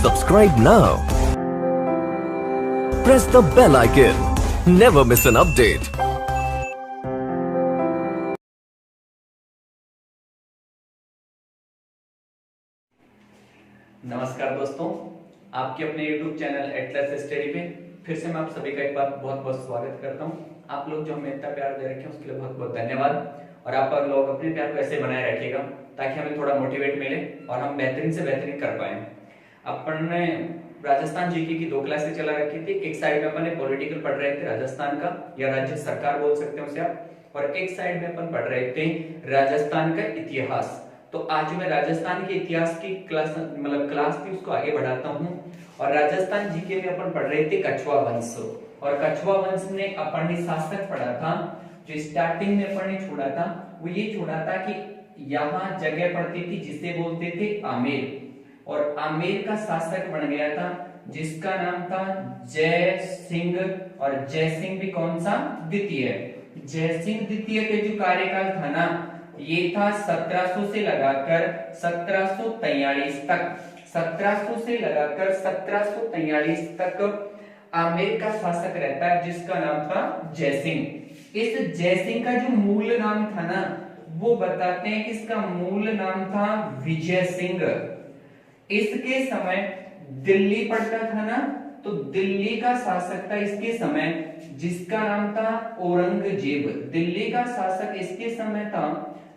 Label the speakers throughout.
Speaker 1: Subscribe now. Press the bell icon. Never miss an update.
Speaker 2: नमस्कार दोस्तों, आपके अपने YouTube चैनल एटलस स्टडी पे फिर से मैं आप सभी का एक बार बहुत बहुत स्वागत करता हूं। आप लोग जो हमें इतना प्यार दे रखे हैं उसके लिए बहुत बहुत धन्यवाद। और आप लोग अपने प्यार को ऐसे बनाए रखिएगा ताकि हमें थोड़ा मोटिवेट मिले और हम बेहतरीन से बेहतरीन कर पाए। अपन ने राजस्थान जीके की 2 क्लासेस चला रखी थी। एक साइड में अपन ने पॉलिटिकल पढ़ रहे थे राजस्थान का, या राज्य सरकार बोल सकते हैं उसे आप, और एक साइड में अपन पढ़ रहे थे राजस्थान का इतिहास। तो आज मैं राजस्थान के इतिहास की क्लास थी, उसको आगे बढ़ाता हूँ। और राजस्थान जीके में अपन पढ़ रहे थे कछवा वंश, और कछवा वंश ने अपन ने शासक पढ़ा था। जो स्टार्टिंग में अपन ने छोड़ा था वो ये छोड़ा था कि यहाँ जगह पड़ती थी जिसे बोलते थे आमेर, और आमेर का शासक बन गया था जिसका नाम था जय सिंह। और जय सिंह भी कौन सा? द्वितीय। जय सिंह द्वितीय के जो कार्यकाल था ना, ये था 1700 से लगाकर 1743 तक। 1700 से लगाकर 1743 तक आमेर का शासक रहता है जिसका नाम था जय सिंह। इस जय सिंह का जो मूल नाम था ना, वो बताते हैं कि इसका मूल नाम था विजय सिंह। इसके समय दिल्ली पड़ता था ना, तो दिल्ली का शासक था इसके समय जिसका नाम था औरंगजेब। दिल्ली का शासक इसके समय था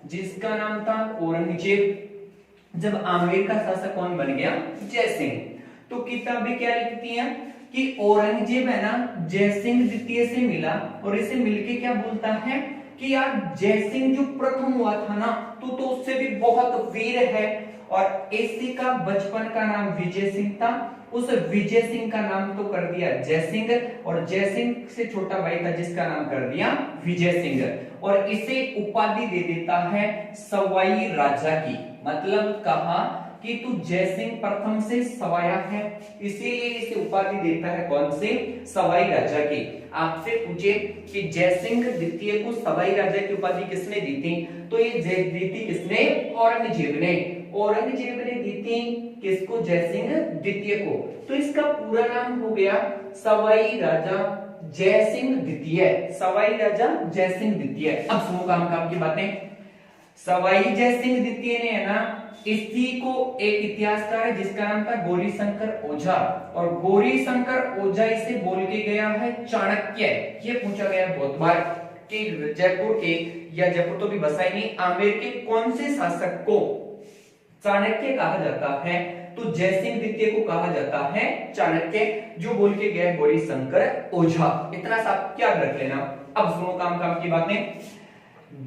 Speaker 2: जिसका नाम था औरंगजेब। जब आमेर का शासक कौन बन गया? जय सिंह। तो किताबें क्या लिखती हैं कि औरंगजेब है ना जय सिंह द्वितीय से मिला, और इसे मिलके क्या बोलता है कि यार जय सिंह जो प्रथम हुआ था ना, तो उससे भी बहुत वीर है। और इसी का बचपन का नाम विजय सिंह था, उस विजय सिंह का नाम तो कर दिया जय सिंह, और जय सिंह से छोटा भाई था जिसका नाम कर दिया विजय सिंह। और इसे उपाधि दे देता है सवाई राजा की। मतलब कहा कि तू जय सिंह प्रथम से सवाया है, इसीलिए इसे उपाधि देता है कौन से? सवाई राजा की। आपसे पूछे कि जय सिंह द्वितीय को सवाई राजा की उपाधि किसने दी थी, तो ये दी थी किसने? औरंगजेब ने। औरंगजेब ने दी थी किसको? जय सिंह द्वितीय को। तो इसका पूरा नाम हो गया सवाई राजा जय सिंह द्वितीय। सवाई राजा जय सिंह द्वितीय। अब सुनो काम काम की बातें। सवाई जय सिंह द्वितीय ने है ना, इसी को एक इतिहासकार है जिसका नाम था गौरीशंकर ओझा, और गौरीशंकर ओझा इसे बोल के गया है चाणक्य। ये पूछा गया बहुत बार कि जयपुर के, या जयपुर तो भी बसा ही नहीं, आमेर के कौन से शासक को चाणक्य कहा जाता है? तो जय सिंह द्वितीय को कहा जाता है चाणक्य, जो बोल के गया गौरीशंकर ओझा। इतना सा क्या रख लेना। अब सुनो काम काम की बातें।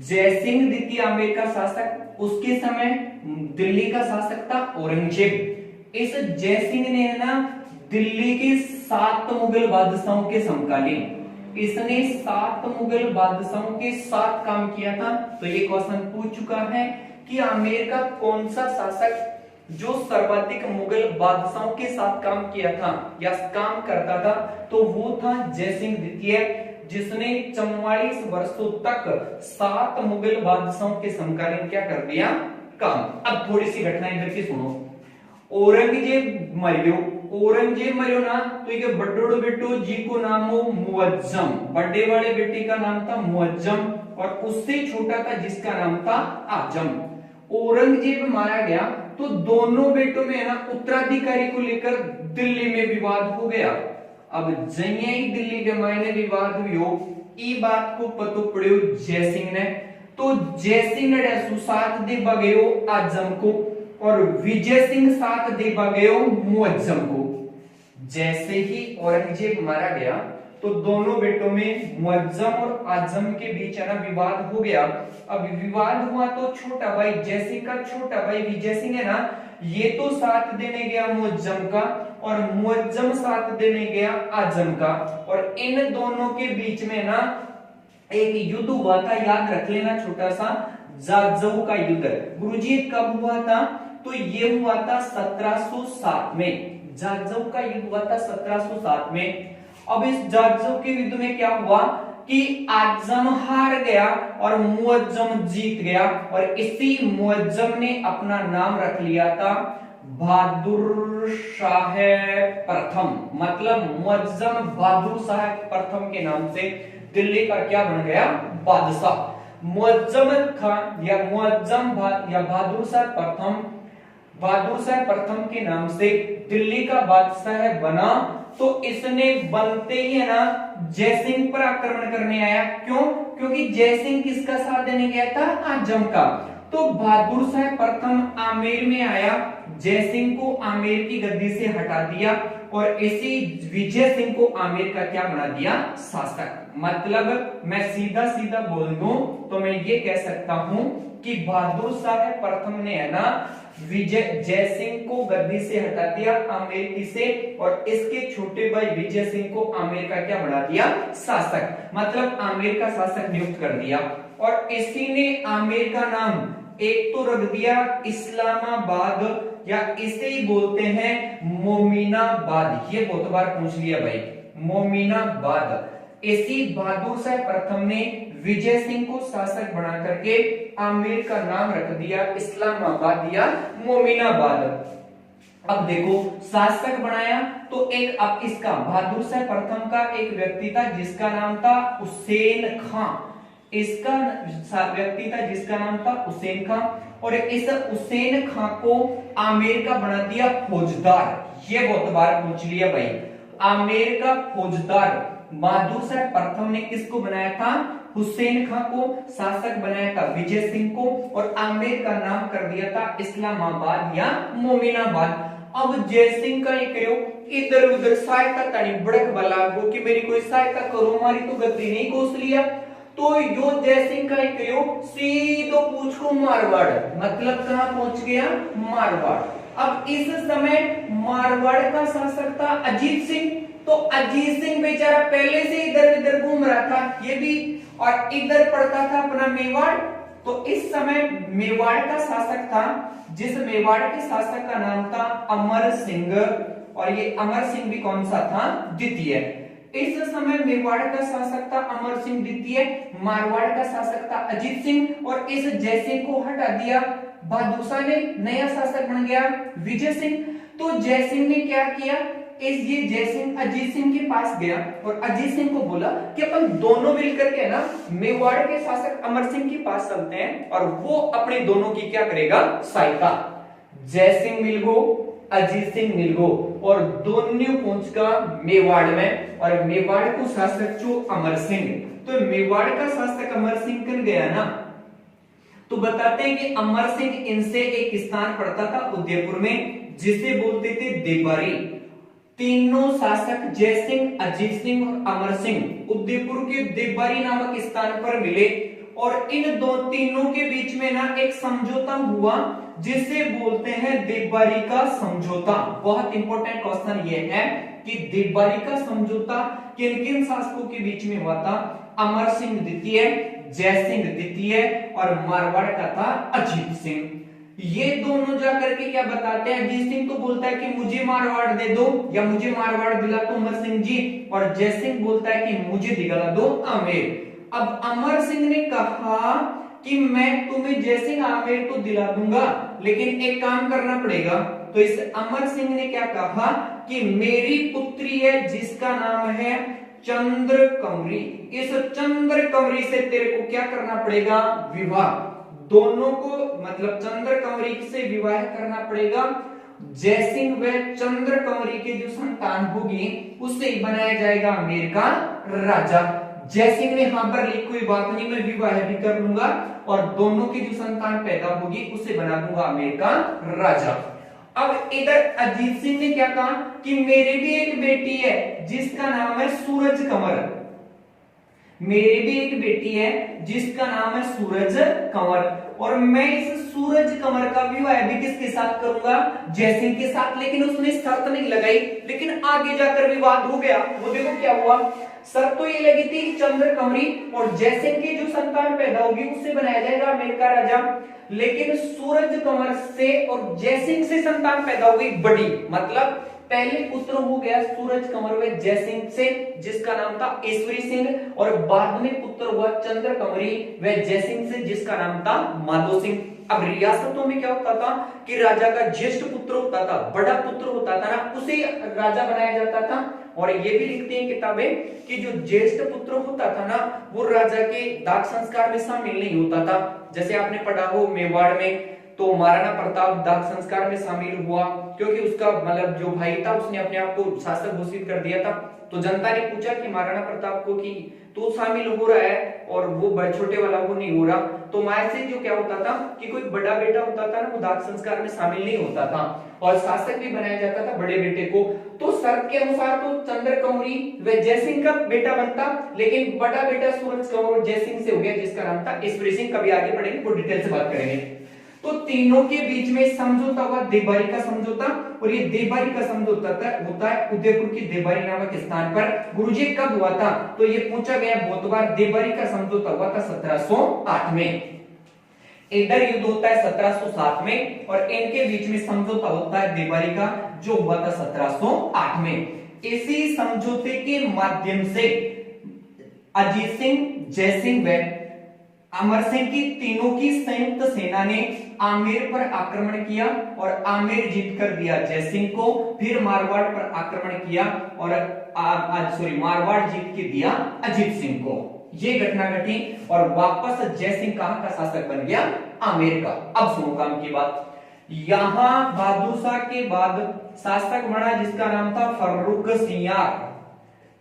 Speaker 2: जय सिंह द्वितीय आमेर का शासक, उसके समय दिल्ली का शासक था औरंगजेब। इस जय सिंह ने है ना दिल्ली के 7 मुगल बादशाहों के समकालीन, इसने 7 मुगल बादशाहों के साथ काम किया था। तो ये क्वेश्चन पूछ चुका है कि आमेर का कौन सा शासक जो सर्वाधिक मुगल बादशाहों के साथ काम किया था या काम करता था, तो वो था जय सिंह द्वितीय, जिसने 44 वर्षों तक 7 मुगल बादशाहों के समकालीन क्या कर दिया? काम। अब थोड़ी सी घटना इधर की सुनो। औरंगजेब मरियो ना, तो ये बड़ोड़ो बेटो जी को नाम हो मुअज्जम। बड़े वाले बेटे का नाम था मुअज्जम, और उससे छोटा था जिसका नाम था आजम। औरंगजेब मारा गया तो दोनों बेटों में है ना उत्तराधिकारी को लेकर दिल्ली में विवाद हो गया। अब जइए ही दिल्ली के मायने विवाद हुई, ई बात को पतो पड़ियो जय सिंह ने, तो जय सिंह ने साथ दे बगयो आजम को, और विजय सिंह साथ दे बगयो मुअज्जम को। जैसे ही औरंगजेब मारा गया तो दोनों बेटों में मुअज्जम और आजम के बीच है ना विवाद हो गया। अब विवाद हुआ तो छोटा भाई जय सिंह का छोटा भाई विजय सिंह है ना, ये तो साथ देने गया मुअज्जम का, और मुअज्जम साथ देने गया आजम का, और इन दोनों के बीच में ना एक युद्ध हुआ था। याद रख लेना, छोटा सा जाजऊ का युद्ध। गुरुजी कब हुआ था? तो ये हुआ था 1707 में। जाजऊ का युद्ध हुआ था 1707 में। अब इस जाजऊ के युद्ध में क्या हुआ कि आजम हार गया और मुअज्जम जीत गया, और इसी मुअज्जम ने अपना नाम रख लिया था बहादुर शाह प्रथम, मतलब मुअज्जम बहादुर शाह प्रथम के नाम से दिल्ली का क्या बन गया? बादशाह। मुअज्जम खान या बहादुर शाह प्रथम के नाम से दिल्ली का बादशाह बना। तो इसने बनते ही है ना जयसिंह पर आक्रमण करने आया। क्यों? क्योंकि जयसिंह किसका साथ देने गया था? आजम का। तो बहादुर शाह प्रथम आमेर में आया, जयसिंह को आमेर की गद्दी से हटा दिया और इसी विजय सिंह को आमेर का क्या बना दिया? शासक। मतलब मैं सीधा सीधा बोल दूं तो मैं ये कह सकता हूं कि बहादुर शाह प्रथम ने है ना जयसिंह को गद्दी से हटा दिया आमेर की से, और इसके छोटे भाई विजय सिंह को आमेर का क्या बना दिया? शासक। मतलब आमेर का शासक नियुक्त कर दिया। और इसी ने आमेर का नाम एक तो रख दिया इस्लामाबाद, या इसे ही बोलते हैं मोमिनाबाद। ये बहुत बार पूछ लिया भाई, मोमिनाबाद। इसी बहादुर शाह प्रथम ने विजय सिंह को शासक बना करके आमेर का नाम रख दिया इस्लामाबाद या मोमिनाबाद। अब देखो शासक बनाया तो एक, अब इसका बहादुर शाह प्रथम का एक व्यक्ति था जिसका नाम था हुसैन खां। इसका व्यक्ति था जिसका नाम था हुसैन खां, और इस हुसैन खां को आमेर का बना दिया फौजदार। ये बहुत बार पूछ लिया भाई, आमेर का फौजदार। बहादुर शाह प्रथम ने किसको बनाया था? हुसैन खां को शासक बनाया था विजय सिंह को, और आमेर का नाम कर दिया था इस्लामाबाद या मोमिनाबाद। अब जयसिंह का करो इधर उधर सहायता तानी बड़क वाला को कि मेरी कोई सहायता करो, हमारी तो गद्दी नहीं कोस लिया। तो यो जयसिंह का करो सीधो पूछो मारवाड़। मतलब कहां पहुंच गया? मारवाड़। अब इस समय मारवाड़ का शासक था अजीत सिंह। तो अजीत सिंह बेचारा पहले से इधर उधर घूम रहा था, ये भी, और इधर पड़ता था अपना मेवाड़। तो इस समय मेवाड़ का शासक था, जिस मेवाड़ के शासक का नाम था अमर सिंह, और ये अमर सिंह भी कौन सा था? द्वितीय। इस समय मेवाड़ का शासक था अमर सिंह द्वितीय, मारवाड़ का शासक था अजीत सिंह, और इस जयसिंह को हटा दिया बहादुर शाह ने, नया शासक बन गया विजय सिंह। तो जयसिंह ने क्या किया? ये जयसिंह अजीत सिंह के पास गया और अजीत सिंह को बोला कि अपन दोनों मिलकर के ना मेवाड़ के शासक अमर सिंह के पास चलते हैं, और वो अपने दोनों की क्या करेगा? सहायता। जयसिंह मिल गो, अजीत सिंह मिल गो, और दोनों पहुंचगा मेवाड़ में, और मेवाड़ को शासक जो अमर सिंह। तो मेवाड़ का शासक अमर सिंह कर गया ना, तो बताते हैं कि अमर सिंह इनसे एक स्थान पड़ता था उदयपुर में, जिसे बोलते थे देवबारी। तीनों शासक जयसिंह, अजीत सिंह और अमर सिंह उदयपुर के देवबारी नामक स्थान पर मिले, और इन तीनों के बीच में ना एक समझौता हुआ जिसे बोलते हैं देवबारी का समझौता। बहुत इंपॉर्टेंट क्वेश्चन ये है कि देवबारी का समझौता किन किन शासकों के बीच में हुआ था? अमर सिंह द्वितीय, जयसिंह द्वितीय, और मारवाड़ का था अजीत सिंह। ये दोनों जाकर के क्या बताते हैं? अजीत सिंह तो बोलता है कि मुझे मारवाड़ दे दो, या मुझे मारवाड़ दिला दो अमर सिंह जी, और जयसिंह बोलता है कि मुझे दिला दो आमेर। अब अमर सिंह ने कहा कि मैं तुम्हें जयसिंह आमेर तो दिला दूंगा, लेकिन एक काम करना पड़ेगा। तो इस अमर सिंह ने क्या कहा कि मेरी पुत्री है जिसका नाम है चंद्रकमरी, इस चंद्रकमरी से तेरे को क्या करना पड़ेगा? विवाह। दोनों को मतलब चंद्रकमरी से विवाह करना पड़ेगा। जयसिंह व चंद्रकमरी के जो संतान होगी उससे ही बनाया जाएगा आमेर का राजा। जयसिंह ने हाँ पर लिखी कोई बात नहीं, मैं विवाह भी कर लूंगा, और दोनों की जो संतान पैदा होगी उससे बना दूंगा आमेर का राजा। अब इधर अजीत सिंह ने क्या कहा कि मेरी भी एक बेटी है जिसका नाम है सूरज कमर, मेरी भी एक बेटी है जिसका नाम है सूरज कंवर, और मैं इस सूरज कंवर का विवाह भी किसके साथ करूंगा? जयसिंह के साथ। लेकिन उसने शर्त नहीं लगाई, लेकिन आगे जाकर विवाद हो गया। वो देखो क्या हुआ। शर्त तो ये लगी थी कि चंद्रकमरी और जयसिंह की जो संतान पैदा होगी उससे बनाया जाएगा आमेर का राजा, लेकिन सूरज कंवर से और जयसिंह से संतान पैदा हो गई बड़ी। मतलब पहले पुत्र हो गया सूरज कंवर व जयसिंह से जिसका नाम था ईश्वरी सिंह, और बाद में पुत्र हुआ चंद्रकमरी व जयसिंह से जिसका नाम था माधो सिंह। अब रियासतों में क्या होता था कि राजा का ज्येष्ठ पुत्र होता था, बड़ा पुत्र होता था ना, उसे राजा बनाया जाता था। और ये भी लिखते हैं किताबें कि जो ज्येष्ठ पुत्र होता था ना, वो राजा के दाह संस्कार में शामिल नहीं होता था। जैसे आपने पढ़ा हो मेवाड़ में, तो महाराणा प्रताप दाह संस्कार में शामिल हुआ क्योंकि उसका मतलब जो भाई था उसने अपने आप को शासक घोषित कर दिया था। तो जनता ने पूछा कि महाराणा प्रताप को कि तू शामिल हो रहा है और वो छोटे वाला वो नहीं हो रहा। तो माया से जो क्या होता था कि कोई बड़ा बेटा होता था ना, वो दाह संस्कार में शामिल नहीं होता था और शासक भी बनाया जाता था बड़े बेटे को। तो शर्त के अनुसार तो चंद्र कंवरी व जयसिंह का बेटा बनता, लेकिन बड़ा बेटा सूरज कंवर जयसिंह से हो गया जिसका नाम था ईश्वरी सिंह। कभी आगे बढ़ेंगे वो डिटेल से बात करेंगे। तो तीनों के बीच में समझौता हुआ, देबारी का समझौता। और ये देबारी का समझौता होता है उदयपुर की देबारी नामक स्थान पर। गुरुजी कब हुआ था, तो ये पूछा गया बहुत बार। देबारी का समझौता हुआ था 1708 में। इधर युद्ध होता है 1707 में और इनके बीच में समझौता होता है देबारी का, जो हुआ था 1708 में। इसी समझौते के माध्यम से अजीत सिंह, जयसिंह व अमर सिंह की तीनों की संयुक्त सेना ने आमेर पर आक्रमण किया और आमेर जीत कर दिया जयसिंह को। फिर मारवाड़ पर आक्रमण किया और मारवाड़ जीत के दिया अजीत सिंह को। ये घटना घटी और वापस जयसिंह कहां का शासक बन गया, आमेर का। अब सुनो काम की बात। यहां बहादुर शाह के बाद शासक बना जिसका नाम था फर्रुख सियार।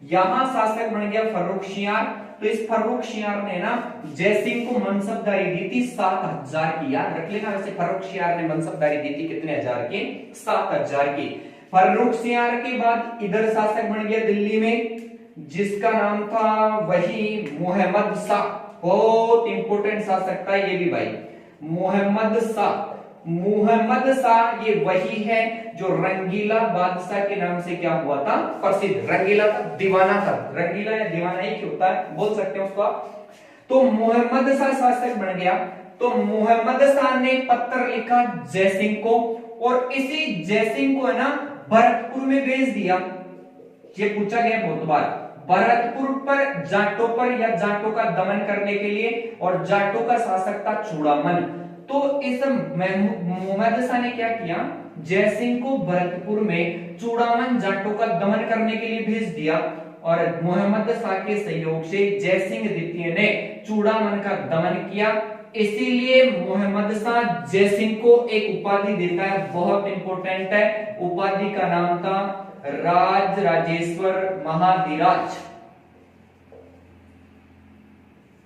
Speaker 2: यहां शासक बन गया फर्रुख सियार। तो इस फर्रुख सियार ने ना जयसिंह को मनसबदारी दी थी 7000 की। याद रख लेना, वैसे फर्रुख सियार ने मनसबदारी दी थी कितने हजार की, 7000 की। फर्रुख सियार के बाद इधर शासक बन गया दिल्ली में जिसका नाम था वही मोहम्मद शाह। बहुत इंपोर्टेंट शासक था ये भी भाई, मोहम्मद शाह। मोहम्मद शाह ये वही है जो रंगीला बादशाह के नाम से क्या हुआ था, प्रसिद्ध। रंगीला था, दीवाना था। रंगीला या दीवाना ही होता है, बोल सकते हैं उसको आप। तो मोहम्मद शाह शासक बन गया। तो मोहम्मद शाह ने पत्र लिखा जयसिंह को और इसी जयसिंह को है ना भरतपुर में भेज दिया। ये पूछा गया बहुत बार, भरतपुर पर जाटों पर या जाटों का दमन करने के लिए, और जाटों का शासक था चूड़ामन। तो इस मोहम्मद शाह ने क्या किया, जयसिंह को भरतपुर में चूड़ामन जाटों का दमन करने के लिए भेज दिया और मोहम्मद शाह के सहयोग से जयसिंह द्वितीय ने चूड़ामन का दमन किया। इसीलिए मोहम्मद शाह जयसिंह को एक उपाधि देता है, बहुत इंपॉर्टेंट है। उपाधि का नाम था राज राजेश्वर महाधिराज।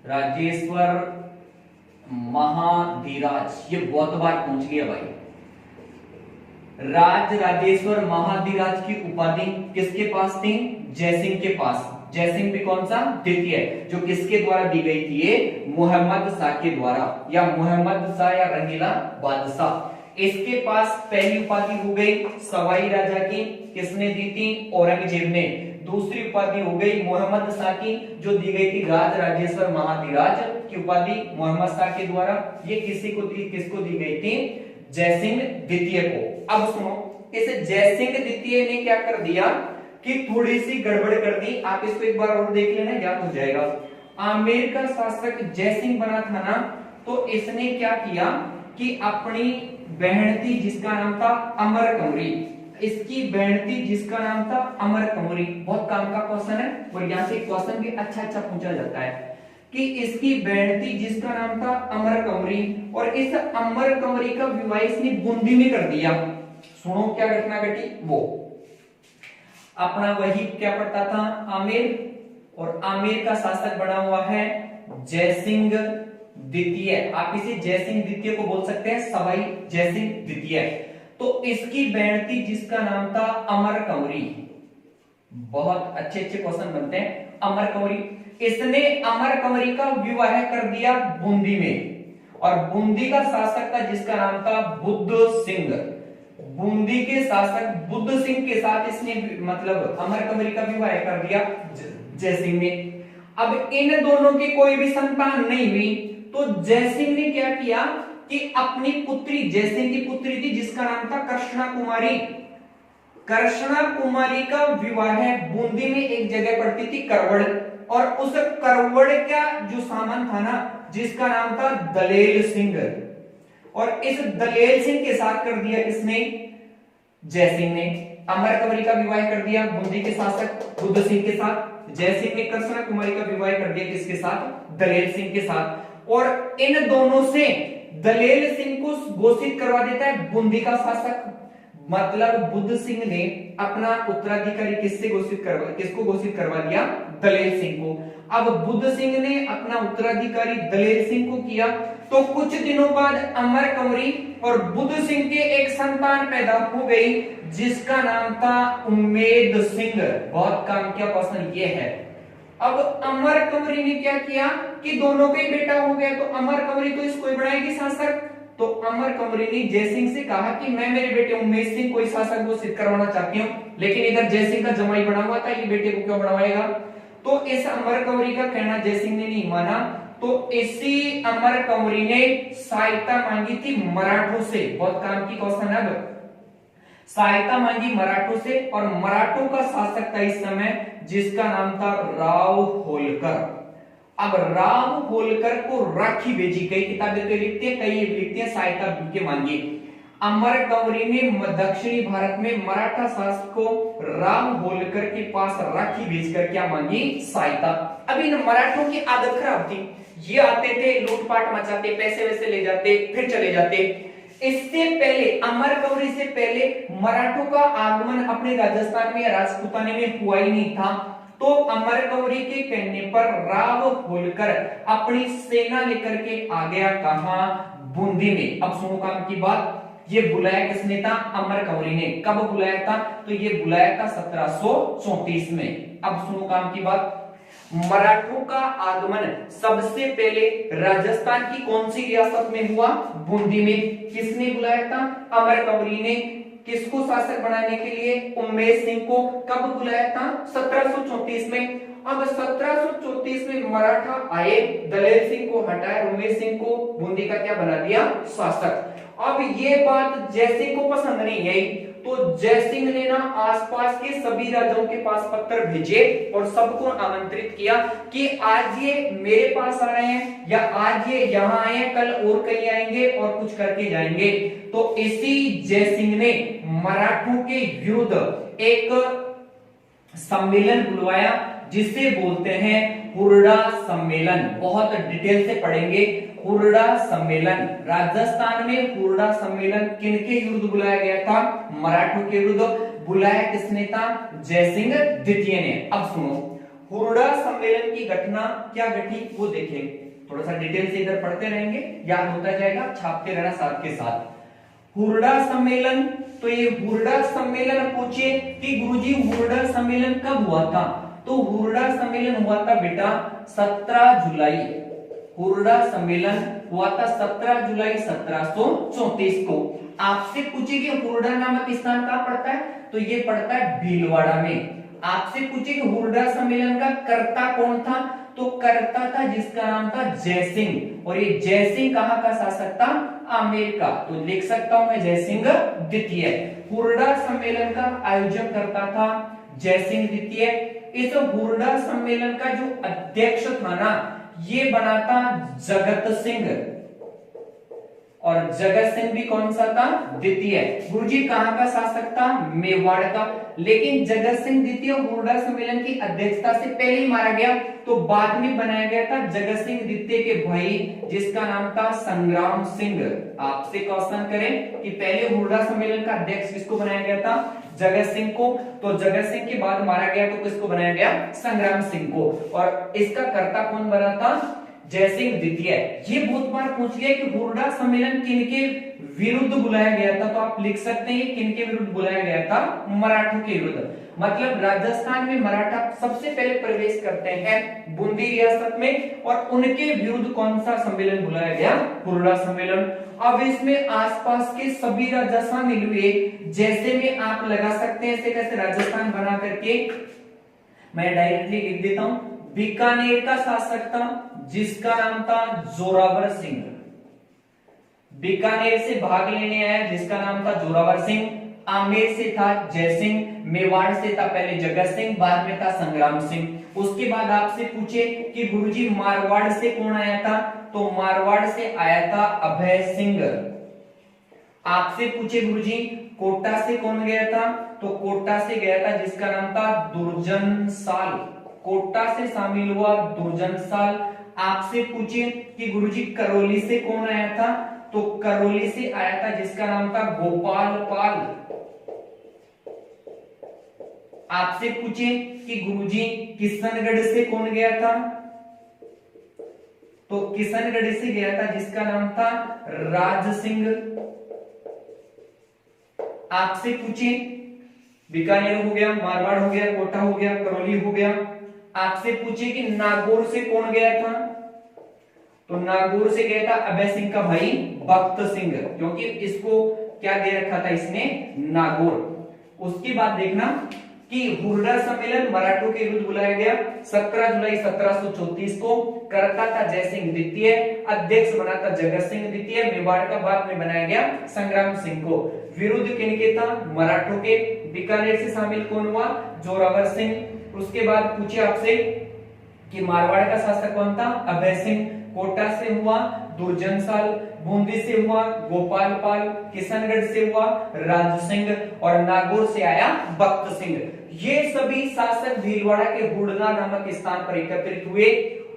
Speaker 2: राजेश्वर महाधिराज, ये बहुत बार पूछ लिया भाई। राज राजेश्वर महाधिराज की उपाधि किसके पास थी, जयसिंह के पास। जयसिंह भी कौन सा, द्वितीय, जो किसके द्वारा दी गई थी, ये मोहम्मद शाह के द्वारा, या मोहम्मद शाह या रंगीला बादशाह। इसके पास पहली उपाधि हो गई सवाई राजा की, किसने दी थी, औरंगजेब ने। दूसरी उपाधि हो गई मोहम्मद शाह की जो दी गई थी राज राजेश्वर महाधिराज की उपाधि मोहम्मद शाह के द्वारा। ये किसको दी गई थी, जयसिंह द्वितीय को। अब सुनो, इस जयसिंह द्वितीय ने क्या कर दिया कि थोड़ी सी गड़बड़ कर दी। आप इसको एक बार और देख लेना, याद हो जाएगा। आमेर का शासक जयसिंह बना था ना, तो इसने क्या किया कि अपनी बहन थी जिसका नाम था अमर कंवरी, इसकी बहन थी जिसका नाम था अमर कंवरी। बहुत काम का क्वेश्चन है और यहाँ से क्वेश्चन भी अच्छा पूछा जाता है कि इसकी बहन थी जिसका नाम था अमर कंवरी, और इस अमर कंवरी का विवाह इसने बूंदी में कर दिया। सुनो क्या घटना घटी, वो अपना वही क्या पड़ता था, आमेर, और आमेर का शासक बना हुआ है जयसिंह द्वितीय। आप इसे जयसिंह द्वितीय को बोल सकते हैं, सवाई जयसिंह द्वितीय। तो इसकी बहन थी जिसका नाम था अमर कंवरी। बहुत अच्छे क्वेश्चन बनते हैं। अमर कंवरी, इसने अमर कंवरी का विवाह कर दिया बूंदी में, और बूंदी का शासक था जिसका नाम था बुद्ध सिंह। बूंदी के शासक बुद्ध सिंह के साथ इसने मतलब अमर कंवरी का विवाह कर दिया जयसिंह ने। अब इन दोनों की कोई भी संतान नहीं हुई, तो जयसिंह ने क्या किया कि अपनी पुत्री, जयसिंह की पुत्री थी जिसका नाम था कृष्णा कुमारी, कृष्णा कुमारी का विवाह बूंदी में एक जगह पड़ती थी करवड़, और उस करवड़ का जो सामंत था ना जिसका नाम था दलेल सिंह, और इस दलेल सिंह के साथ कर दिया किसने? जयसिंह ने। अमरकंवरी का विवाह कर दिया बूंदी के शासक बुद्ध सिंह के साथ। जयसिंह ने कृष्ण कुमारी का विवाह कर दिया किसके साथ? दलेल सिंह के साथ। और इन दोनों से दलेल सिंह को घोषित करवा देता है बूंदी का शासक। मतलब बुद्ध सिंह ने अपना उत्तराधिकारी किसको घोषित करवा दिया? दलेल सिंह को। अब बुद्ध सिंह ने अपना उत्तराधिकारी दलेल सिंह को किया तो कुछ दिनों बाद अमरकंवरी और बुद्ध सिंह के एक संतान पैदा हो गई जिसका नाम था उम्मेद सिंह। बहुत काम किया क्वेश्चन ये है। अब अमरकंवरी ने क्या किया कि दोनों का ही बेटा हो गया तो अमरकंवरी तो इसको ही बनाएगी शासक। तो अमरकंवरी ने जयसिंह से कहा कि मैं मेरे बेटे उम्मेद सिंह को ही शासक घोषित करवाना चाहती हूँ, लेकिन इधर जयसिंह का जमाई बना हुआ था, ये बेटे को क्यों बनवाएगा? तो इस अमरकंवरी का कहना जयसिंह ने नहीं माना। तो इसी अमरकंवरी ने सहायता मांगी थी मराठों से। बहुत काम की क्वेश्चन। अब सहायता मांगी मराठों से और मराठों का शासक था इस समय जिसका नाम था राव होलकर। अब राव होलकर को राखी भेजी। कई किताबें तो लिखते हैं, कई लिखते हैं सहायता के मांगी। अमरकंवरी ने दक्षिणी भारत में मराठा शासक को राव होलकर के पास राखी भेजकर क्या मांगी? सहायता। अब इन मराठों की आदत खराब थी, ये आते थे लूटपाट मचाते, पैसे वैसे ले जाते फिर चले जाते। इससे पहले अमरकंवरी से पहले मराठों का आगमन अपने राजस्थान में या राजपूताने में हुआ ही नहीं था। तो अमरकंवरी के कहने पर राव होलकर अपनी सेना लेकर के आ गया कहां? बूंदी में। अब सुनो काम की बात, ये बुलाया किसने था? अमरकंवरी ने। कब बुलाया था? तो ये बुलाया था 1734 में। अब सुनो काम की बात, मराठों का आगमन सबसे पहले राजस्थान की कौन सी रियासत में हुआ? बूंदी में। किसने बुलाया था? अमरकंवरी ने। किसको शासक बनाने के लिए? उम्मेद सिंह को। कब बुलाया था? 1734 में। अब 1734 में मराठा आए, दलेल सिंह को हटाया, उम्मेद सिंह को बूंदी का क्या बना दिया? शासक। अब ये बात जयसिंह को पसंद नहीं आई तो जयसिंह ने ना आसपास के सभी राजाओं के पास पत्र भेजे और सबको आमंत्रित किया कि आज ये मेरे पास आ रहे हैं या आज ये यहाँ आए हैं, कल और कहीं आएंगे और कुछ करके जाएंगे। तो इसी जयसिंह ने मराठों के विरुद्ध एक सम्मेलन बुलवाया जिसे बोलते हैं हुरडा सम्मेलन। बहुत डिटेल से पढ़ेंगे। हुरडा सम्मेलन, राजस्थान में हुरडा सम्मेलन किनके विरुद्ध बुलाया गया था? मराठों के विरुद्ध। बुलाया किसने था? जयसिंह द्वितीय ने। अब सुनो, हुरडा सम्मेलन की घटना क्या घटी वो देखेंगे। थोड़ा सा डिटेल से इधर पढ़ते रहेंगे, याद होता जाएगा, छापते रहना साथ के साथ। हुरडा सम्मेलन, तो ये हुरडा सम्मेलन पूछे कि गुरुजी हुरडा सम्मेलन कब हुआ था? तो हुरडा सम्मेलन हुआ था बेटा 17 जुलाई। हुरडा सम्मेलन हुआ था 17 जुलाई 1734 को। आपसे पूछे कि हुरडा नामक स्थान कहां पड़ता है? तो ये पड़ता है भीलवाड़ा में। आपसे पूछे कि हुरडा सम्मेलन का कर्ता कौन था? तो कर्ता था जिसका नाम था जयसिंह। और ये जयसिंह कहां का शासक था? आमेर का। तो लिख सकता हूं मैं जयसिंह द्वितीय। हुरडा सम्मेलन का आयोजन करता था जयसिंह द्वितीय। इस हुरडा सम्मेलन का जो अध्यक्ष था ना, ये बना था जगत सिंह। और जगत सिंह भी कौन सा था? द्वितीय। गुरुजी कहां का शासक था? मेवाड़ का। लेकिन जगत सिंह द्वितीय हुरडा सम्मेलन की अध्यक्षता से पहले ही मारा गया, तो बाद में बनाया गया था जगत सिंह द्वितीय के भाई जिसका नाम था संग्राम सिंह। आपसे क्वेश्चन करें कि पहले हुरडा सम्मेलन का अध्यक्ष किसको बनाया गया था? जगत सिंह को। तो जगत सिंह के बाद मारा गया तो किसको बनाया गया? संग्राम सिंह को। और इसका कर्ता कौन बना था? जयसिंह द्वितीय। ये बहुत बार पूछ लिया कि हुरडा सम्मेलन किनके विरुद्ध बुलाया गया था, तो आप लिख सकते हैं किनके विरुद्ध बुलाया गया था? मराठों के विरुद्ध। मतलब राजस्थान में मराठा सबसे पहले प्रवेश करते हैं बूंदी रियासत में और उनके विरुद्ध कौन सा सम्मेलन बुलाया गया? हुरडा सम्मेलन। अब इसमें आसपास के सभी राजा शामिल हुए। जैसे में आप लगा सकते हैं ऐसे कैसे राजस्थान बना करके, मैं डायरेक्टली लिख देता हूं। बीकानेर का शासक था जिसका नाम था जोरावर सिंह। बीकानेर से भाग लेने आया जिसका नाम था जोरावर सिंह। आमेर से था जयसिंह। मेवाड़ से था पहले जगत सिंह, बाद में था संग्राम सिंह। उसके बाद आपसे पूछे कि गुरुजी मारवाड़ से कौन आया था? तो मारवाड़ से आया था अभय सिंह। आपसे पूछे गुरुजी कोटा से कौन गया था, तो कोटा से गया था जिसका नाम था दुर्जनसाल। कोटा से शामिल हुआ दुर्जनसाल। आपसे पूछे कि गुरुजी करौली से कौन आया था, तो करौली से आया था जिसका नाम था गोपाल पाल। आपसे पूछे कि गुरुजी किशनगढ़ से कौन गया था, तो किशनगढ़ से गया था जिसका नाम था राज सिंह। आपसे पूछे बीकानेर हो गया, मारवाड़ हो गया, कोटा हो गया, करौली हो गया। आपसे पूछे कि नागौर से कौन गया था, तो नागौर से गया था अभय सिंह का भाई भक्त सिंह, क्योंकि इसको क्या दे रखा था इसने, नागौर। उसके बाद देखना कि हुर्डा सम्मेलन मराठों के विरुद्ध बुलाया गया 17 जुलाई 1734 को। करता था जयसिंह द्वितीय, अध्यक्ष बना था जगत सिंह द्वितीय। मेवाड़ का बाद में बनाया गया संग्राम सिंह को। विरुद्ध किनके था, मराठों के। बीकानेर से शामिल कौन हुआ, जोरावर सिंह। उसके बाद पूछे आपसे कि मारवाड़ का शासक कौन था, अभय सिंह। कोटा से हुआ दुर्जनसाल, बूंदी से हुआ गोपाल पाल, किशनगढ़ से हुआ राज सिंह और नागौर से आया भक्त सिंह। ये सभी शासक भीलवाड़ा के हुड़ना नामक स्थान पर एकत्रित हुए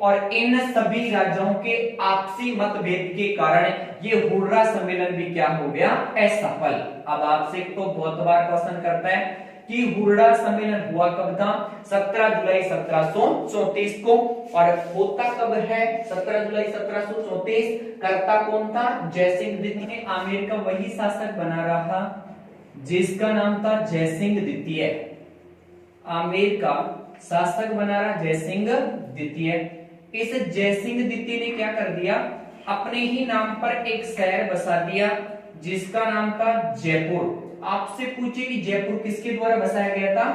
Speaker 2: और इन सभी राजाओं के आपसी मतभेद के कारण ये हुर्रा सम्मेलन भी क्या हो गया, असफल। अब आपसे तो बहुत बार क्वेश्चन करता है कि हुर्रा सम्मेलन हुआ कब था, 17 जुलाई 1734 को। और होता कब है, 17 जुलाई 1734। करता कौन था, जयसिंह द्वितीय। आमेर का वही शासक बना रहा जिसका नाम था जयसिंह द्वितीय। आमेर का शासक बना रहा जयसिंह द्वितीय। इस जयसिंह द्वितीय ने क्या कर दिया, अपने ही नाम पर एक शहर बसा दिया जिसका नाम था जयपुर। आपसे पूछे कि जयपुर किसके द्वारा बसाया गया था,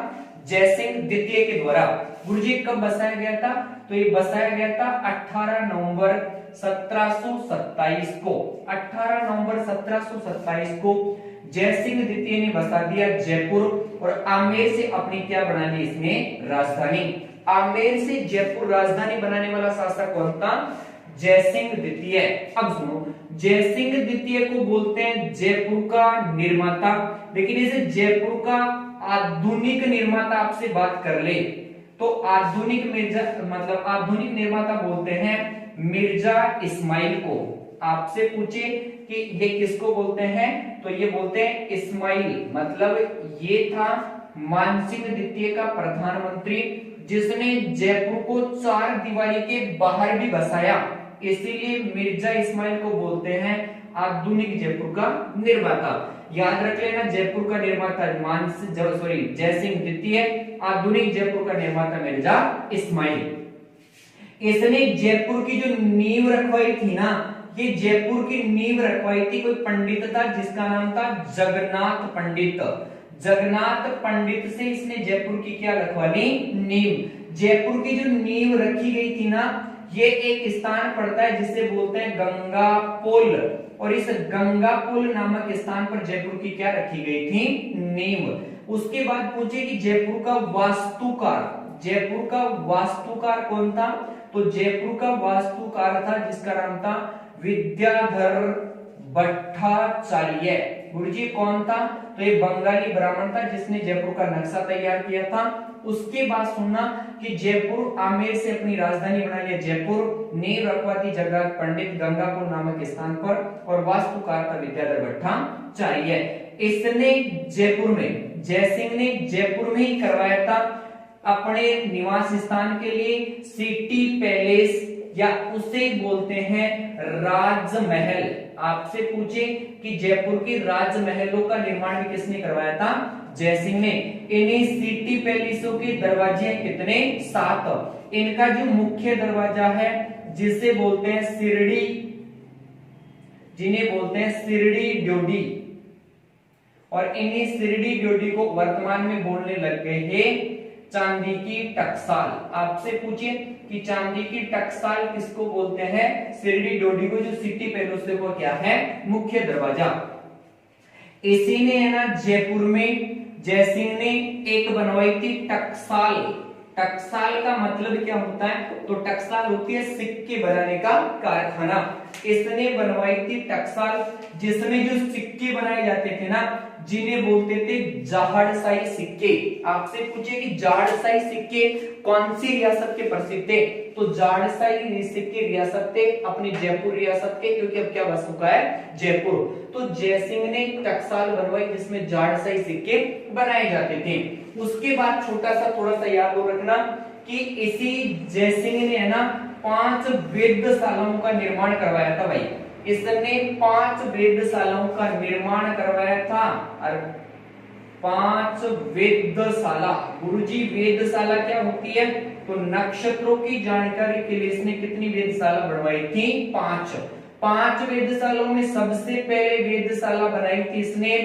Speaker 2: जयसिंह द्वितीय के द्वारा। गुरुजी कब बसाया गया था, तो ये बसाया गया था 18 नवंबर 1727 को। 18 नवंबर 1727 को जयसिंह द्वितीय ने बसा दिया जयपुर और आमेर से अपनी क्या बना ली इसने, राजधानी। आमेर से जयपुर राजधानी बनाने वाला शासक कौन था, जयसिंह द्वितीय। अब सुनो, जयसिंह द्वितीय को बोलते हैं जयपुर का निर्माता, लेकिन इसे जयपुर का आधुनिक निर्माता आपसे बात कर ले तो आधुनिक मिर्जा मतलब आधुनिक निर्माता बोलते हैं मिर्जा इस्माइल को। आपसे पूछे कि ये किसको बोलते हैं, तो ये बोलते हैं इस्माइल। मतलब ये था मानसिंह द्वितीय का प्रधानमंत्री जिसने जयपुर को चार दीवारी के बाहर भी बसाया, इसीलिए मिर्जा इस्माइल को बोलते हैं आधुनिक जयपुर का निर्माता। याद रख लेना, जयपुर का निर्माता जयसिंह द्वितीय, आधुनिक जयपुर का निर्माता मिर्जा इस्माइल। इसने जयपुर की जो नींव रखवाई थी ना, ये जयपुर की नींव रखवाई थी कोई पंडित था जिसका नाम था जगन्नाथ पंडित। जगन्नाथ पंडित से इसने जयपुर की क्या रखवा ली, नींव। जयपुर की जो नींव रखी गई थी ना, ये एक स्थान पड़ता है जिसे बोलते हैं गंगा पुल, और इस गंगा पुल नामक स्थान पर जयपुर की क्या रखी गई थी, नींव। उसके बाद पूछे कि जयपुर का वास्तुकार कौन था, तो जयपुर का वास्तुकार था जिसका नाम था विद्याधर भट्टाचार्य। गुरुजी कौन था, तो ये बंगाली ब्राह्मण था जिसने जयपुर का नक्शा तैयार किया था। उसके बाद सुनना कि जयपुर आमेर से अपनी राजधानी बना लिया जयपुर, नींव रखवा दी जगन्नाथ पंडित गंगापुर नामक स्थान पर, और वास्तुकार था विद्याधर भट्टाचार्य। इसने जयपुर में, जयसिंह ने जयपुर में ही करवाया था अपने निवास स्थान के लिए सिटी पैलेस, या उसे बोलते हैं राजमहल। आपसे पूछे कि जयपुर की राजमहलों का निर्माण भी किसने करवाया था, जयसिंह ने। इन्हीं सिटी पैलेसों के दरवाजे कितने, 7। इनका जो मुख्य दरवाजा है जिसे बोलते हैं शिरडी, जिन्हें बोलते हैं शिरडी ड्योढ़ी, और इन्हीं शिरडी ड्योढ़ी को वर्तमान में बोलने लग गए हैं चांदी की टकसाल। आपसे पूछिए कि चांदी की टकसाल किसको बोलते हैं, शिरडी ड्योढ़ी को, जो सिटी पैलेस से वो क्या है, मुख्य दरवाजा। इसी ने है ना जयपुर में जयसिंह ने एक बनवाई थी टकसाल। टकसाल का मतलब क्या होता है? तो टकसाल होती है सिक्के बनाने का कारखाना। इसने बनवाई थी टकसाल, जिसमें जो सिक्के बनाए जाते थे ना, जिन्हें बोलते थे जाड़शाही सिक्के। आपसे पूछे कि जाड़शाही सिक्के कौन सी रियासत के प्रसिद्ध थे? तो जाड़शाही सिक्के रियासत थे अपनी जयपुर रियासत के, क्योंकि अब क्या बस चुका है जयपुर। तो जयसिंह ने टकसाल बनवाई जिसमें जाड़शाही सिक्के बनाए जाते थे। उसके बाद छोटा सा थोड़ा सा याद हो रखना कि इसी जयसिंह ने है ना 5 वेधशालाओं का निर्माण करवाया था भाई। इसने 5 वेधशालाओं का निर्माण करवाया था। और 5 वेधशाला, गुरुजी वेधशाला क्या होती है? तो नक्षत्रों की जानकारी के लिए इसने कितनी वेधशाला बनवाई थी? 5 वेधशालाओं में सबसे पहले वेधशाला बनाई थी इसने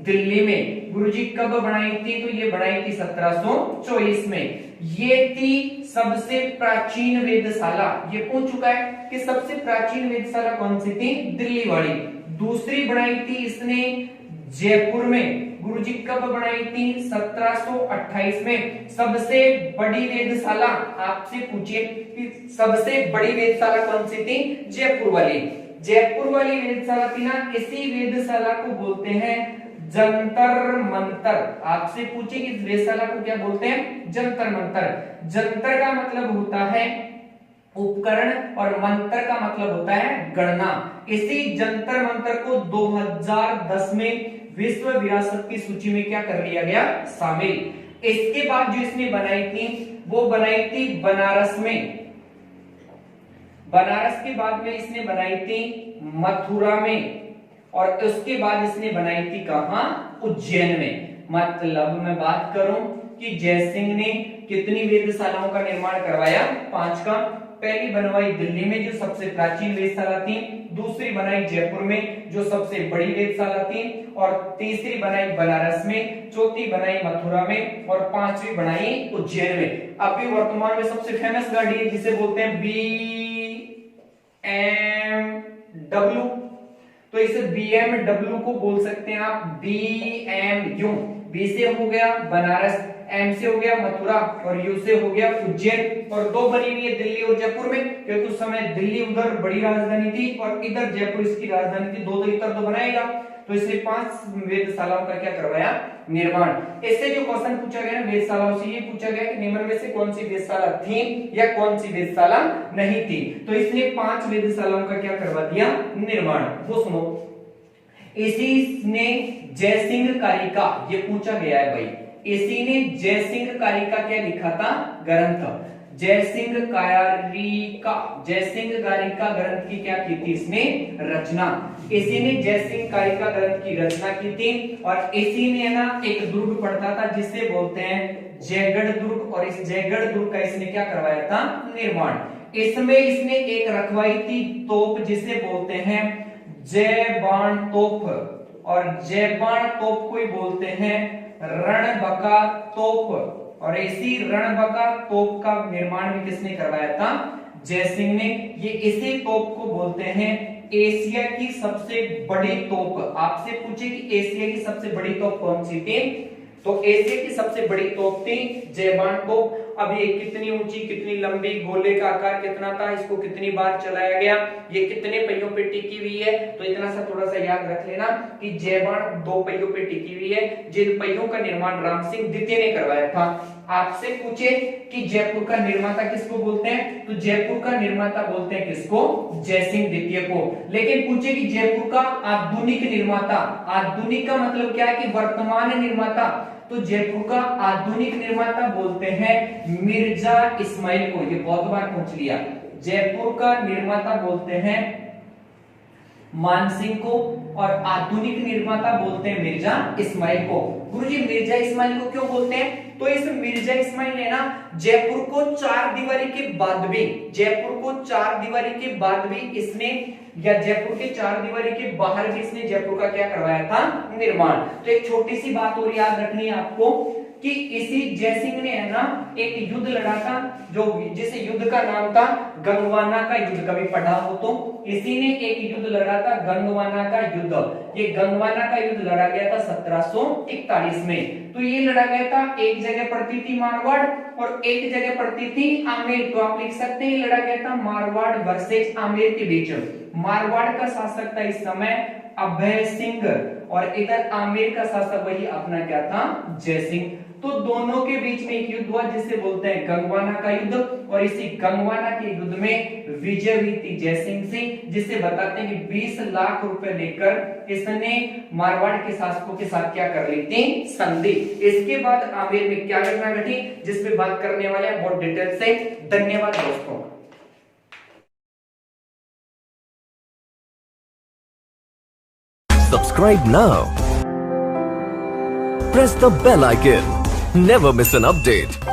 Speaker 2: दिल्ली में। गुरुजी कब बनाई थी? तो ये बनाई थी 1724 में। ये थी सबसे प्राचीन वेधशाला। ये पूछ चुका है कि सबसे प्राचीन वेधशाला कौन सी थी? दिल्ली वाली। दूसरी बनाई थी इसने जयपुर में। गुरुजी कब बनाई थी? 1728 में। सबसे बड़ी वेधशाला, आपसे पूछिए कि सबसे बड़ी वेधशाला कौन सी थी? जयपुर वाली। जयपुर वाली वेधशाला थी ना, इसी वेधशाला को बोलते हैं जंतर मंतर। आपसे पूछे कि इस वेधशाला को क्या बोलते हैं? जंतर मंतर। जंतर का मतलब होता है उपकरण और मंत्र का मतलब होता है गणना। इसी जंतर मंतर को 2010 में विश्व विरासत की सूची में क्या कर लिया गया? शामिल। इसके बाद जो इसने बनाई थी वो बनाई थी बनारस में। बनारस के बाद में इसने बनाई थी मथुरा में, और उसके बाद इसने बनाई थी कहां? उज्जैन में। मतलब मैं बात करूं कि जयसिंह ने कितनी वेधशालाओं का निर्माण करवाया? 5 का। पहली बनवाई दिल्ली में जो सबसे प्राचीन वेधशाला थी, दूसरी बनाई जयपुर में जो सबसे बड़ी वेधशाला थी, और तीसरी बनाई बनारस में, चौथी बनाई मथुरा में, और 5वीं बनाई उज्जैन में। अभी वर्तमान में सबसे फेमस गाड़ी है जिसे बोलते हैं BMW। तो इसे BMW को बोल सकते हैं आप BMU। बी से हो गया बनारस, एम से हो गया मथुरा, और यू से हो गया उज्जैन। और 2 बनी हुई है दिल्ली और जयपुर में, क्योंकि उस समय दिल्ली उधर बड़ी राजधानी थी और इधर जयपुर इसकी राजधानी थी। 2 तो इधर तो बनाएगा। तो इसने 5 वेधशालाओं का क्या करवाया? निर्माण। इससे जो क्वेश्चन पूछा गया ना वेधशालाओं से, ये पूछा गया कि निम्न में से कौन सी वेधशाला थी या कौन सी वेधशाला नहीं थी। तो इसने 5 वेधशालाओं का क्या करवा दिया? निर्माण। वो सुनो, इसी ने जयसिंह कारिका, ये पूछा गया है भाई, इसी ने जयसिंह कारिका क्या लिखा था? ग्रंथ। जयसिंह कारिका ग्रंथ की क्या की थी इसने? रचना। इसी ने जयसिंह कारिका ग्रंथ की रचना की थी। और इसी ने ना एक दुर्ग पढ़ता था जिसे बोलते हैं जयगढ़ दुर्ग, और इस जयगढ़ दुर्ग का इसने क्या करवाया था? निर्माण। इसमें इसने एक रखवाई थी तोप जिसे बोलते हैं जय बाण तोप, और जय बाण तोप को ही बोलते हैं रणबका तोप। और इसी रणबका तोप का निर्माण भी किसने करवाया था? जयसिंह ने। ये इसी तोप को बोलते हैं एशिया की सबसे बड़ी तोप। आपसे पूछे कि एशिया की सबसे बड़ी तोप कौन सी थी? तो एशिया की सबसे बड़ी तोप थी जयबान तोप। अब ये कितनी ऊंची, कितनी लंबी, गोले का आकार कितना था, इसको कितनी बार चलाया गया, ये कितने पहियों पे टिकी हुई है, तो इतना सा थोड़ा सा याद रख लेना कि जयबान 2 पहियों पे टिकी हुई है, जिन पहियों का निर्माण राम सिंह द्वितीय ने करवाया था। आपसे पूछे कि जयपुर का निर्माता किसको बोलते हैं? तो जयपुर का निर्माता बोलते हैं किसको? जयसिंह द्वितीय को। लेकिन पूछे कि जयपुर का आधुनिक निर्माता, आधुनिक का मतलब क्या है कि वर्तमान निर्माता, तो जयपुर का आधुनिक निर्माता बोलते हैं मिर्जा इस्माइल को। ये बहुत बार पूछ लिया। जयपुर का निर्माता बोलते हैं मानसिंह को, और आधुनिक निर्माता बोलते हैं मिर्जा इस्माइल को। गुरुजी मिर्जा इस्माइल को क्यों बोलते हैं? तो इस मिर्जा इस्माइल ने ना जयपुर को 4 दीवारी के बाद भी, जयपुर को 4 दीवारी के बाद भी इसने, या जयपुर के 4 दीवारी के बाहर भी इसने जयपुर का क्या करवाया था? निर्माण। तो एक छोटी सी बात और याद रखनी है आपको कि इसी जयसिंह ने है ना एक युद्ध लड़ा था, जो जिस युद्ध का नाम था गंगवाना का युद्ध। कभी पढ़ा हो तो इसी ने एक युद्ध लड़ा था गंगवाना का युद्ध। ये गंगवाना का युद्ध लड़ा गया था 1741 में। तो ये लड़ा गया था, एक जगह पड़ती थी मारवाड़ और एक जगह पड़ती थी आमेर। तो आप लिख सकते हैं लड़ा गया था मारवाड़ वर्सेस आमेर के बीच। मारवाड़ का शासक था इस समय अभय सिंह और इधर आमेर का शासक वही अपना क्या था, जयसिंह। तो दोनों के बीच में एक युद्ध हुआ जिसे बोलते हैं गंगवाना का युद्ध। और इसी गंगवाना के युद्ध में विजय हुई थी जयसिंह से, जिसे बताते हैं कि 20 लाख रुपए लेकर इसने मारवाड़ के शासकों के साथ क्या कर ली थी, संधि। इसके बाद आमेर में क्या घटना घटी जिसपे बात करने वाले हैं बहुत डिटेल से। धन्यवाद दोस्तों।
Speaker 1: Subscribe now. Press the bell icon. Never miss an update.